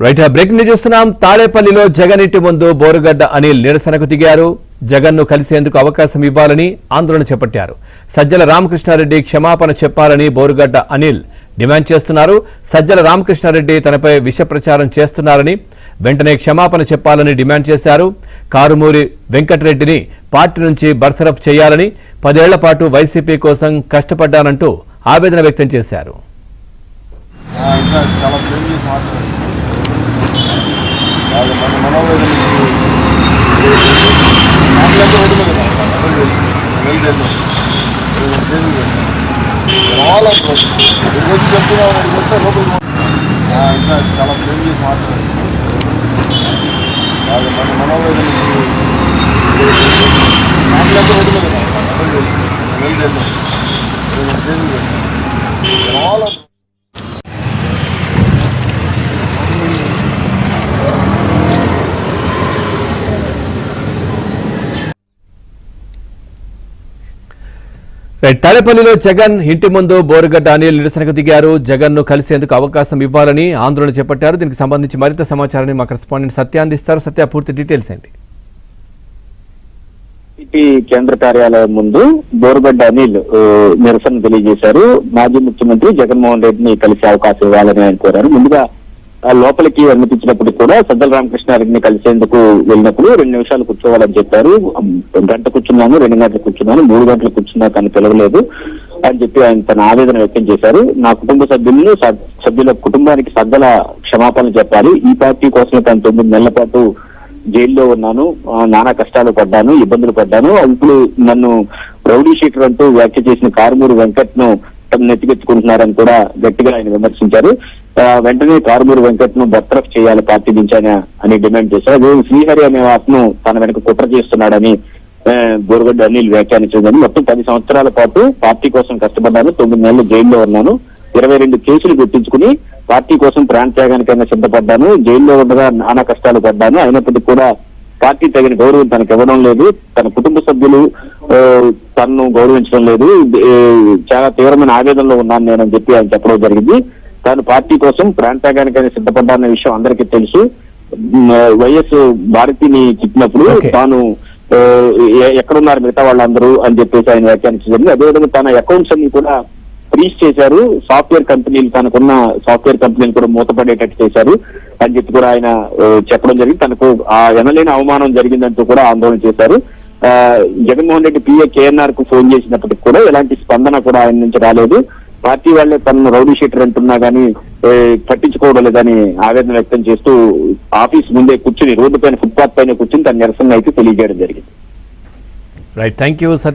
Right break ని చూస్తున్నాం. తాడేపల్లిలో జగన్ ఇంటి ముందు బోరుగడ్డ అనిల్ నిరసనకు దిగారు. జగన్ ను కలిసేందుకు అవకాశం ఇవ్వాలని ఆందోళన చేపట్టారు. సజ్జల రామకృష్ణారెడ్డి క్షమాపణ చెప్పాలని బోరుగడ్డ అనిల్ డిమాండ్ చేస్తున్నారు. సజ్జల రామకృష్ణారెడ్డి తనపై విష ప్రచారం చేస్తున్నారని, వెంటనే క్షమాపణ చెప్పాలని డిమాండ్ చేశారు. కారుమూరి వెంకటరెడ్డిని పార్టీ నుంచి బర్తరఫ్ చేయాలని, 10 ఏళ్ల పాటు వైసీపీ కోసం కష్టపడ్డానంటూ ఆవేదన వ్యక్తం చేశారు. తాడేపల్లిలో జగన్ ఇంటి ముందు బోరుగడ్డ అనిల్ నిరసనకు దిగారు. జగన్ ను కలిసేందుకు అవకాశం ఇవ్వాలని ఆందోళన చేపట్టారు. దీనికి సంబంధించి మరింత సమాచారాన్ని మా కరెస్పాండెంట్ సత్య అందిస్తారు. సత్య, పూర్తి డీటెయిల్స్ ఏంటి? కేంద్ర కార్యాలయం ముందు బోరుగడ్డ అనిల్ నిరసన తెలియజేశారు. మాజీ ముఖ్యమంత్రి జగన్మోహన్ రెడ్డిని కలిసే అవకాశం ఇవ్వాలని ఆయన కోరారు. ముందుగా లోపలికి అనుమతించినప్పుడు కూడా సజ్జల రామకృష్ణారెడ్డిని కలిసేందుకు వెళ్ళినప్పుడు 2 నిమిషాలు కూర్చోవాలని చెప్పారు. గంట కూర్చున్నాను, 2 గంటలు కూర్చున్నాను, 3 గంటలు కూర్చున్నా కానీ పిలవలేదు అని చెప్పి ఆయన తన ఆవేదన వ్యక్తం చేశారు. నా కుటుంబ సభ్యుల కుటుంబానికి సజ్జల క్షమాపణ చెప్పాలి. ఈ పార్టీ కోసం తను 9 నెలల పాటు జైల్లో ఉన్నాను, నానా కష్టాలు పడ్డాను, ఇబ్బందులు పడ్డాను. ఇప్పుడు నన్ను రౌడీ షీటర్ అంటూ వ్యాఖ్య చేసిన కారుమూరి వెంకట్ ను నెత్తికెత్తుకుంటున్నారని కూడా గట్టిగా ఆయన విమర్శించారు. వెంటనే కారుమూరి వెంకట్ ను బర్తరఫ్ చేయాలి పార్టీ నుంచి అని డిమాండ్ చేశారు. అదే శ్రీహరి అనే వాసును తన వెనక కుట్ర చేస్తున్నాడని బోరుగడ్డ అనిల్ వ్యాఖ్యానించిందని. మొత్తం 10 సంవత్సరాల పాటు పార్టీ కోసం కష్టపడ్డాను, 9 నెలలు జైల్లో ఉన్నాను, 22 కేసులు గుర్తించుకుని పార్టీ కోసం ప్రాణ త్యాగానికైనా సిద్ధపడ్డాను, జైల్లో ఉండగా నానా కష్టాలు పడ్డాను. అయినప్పటికీ కూడా పార్టీ తగిన గౌరవం తనకు ఇవ్వడం లేదు, తన కుటుంబ సభ్యులు తనను గౌరవించడం లేదు, చాలా తీవ్రమైన ఆవేదనలో ఉన్నాను నేనని చెప్పి ఆయన చెప్పడం జరిగింది. తాను పార్టీ కోసం ప్రాంతాగానికైనా సిద్ధపడ్డాన్న విషయం అందరికీ తెలుసు. వైఎస్ భారతిని చిక్కినప్పుడు తాను ఎక్కడున్నారు మిగతా వాళ్ళందరూ అని చెప్పేసి ఆయన వ్యాఖ్యానించడం. అదేవిధంగా తన అకౌంట్స్ అన్ని కూడా ఫ్రీజ్ చేశారు. సాఫ్ట్వేర్ కంపెనీలు, తనకున్న సాఫ్ట్వేర్ కంపెనీలు కూడా మూతపడేటట్టు చేశారు అని చెప్పి కూడా ఆయన చెప్పడం జరిగింది. తనకు ఆ ఎనలేని అవమానం జరిగిందంటూ కూడా ఆందోళన చేశారు. జగన్మోహన్ రెడ్డి పిఏ కేఎన్ఆర్ కు ఫోన్ చేసినప్పటికి కూడా ఎలాంటి స్పందన కూడా ఆయన నుంచి రాలేదు. పార్టీ వాళ్ళే తనను రౌడీ షీటర్ అంటున్నా కానీ పట్టించుకోవడం లేదని ఆవేదన వ్యక్తం చేస్తూ ఆఫీస్ ముందే కూర్చుని, రోడ్డు పైన, ఫుట్పాత్ పైన కూర్చుని తన నిరసన అయితే తెలియజేయడం జరిగింది. Right, thank you.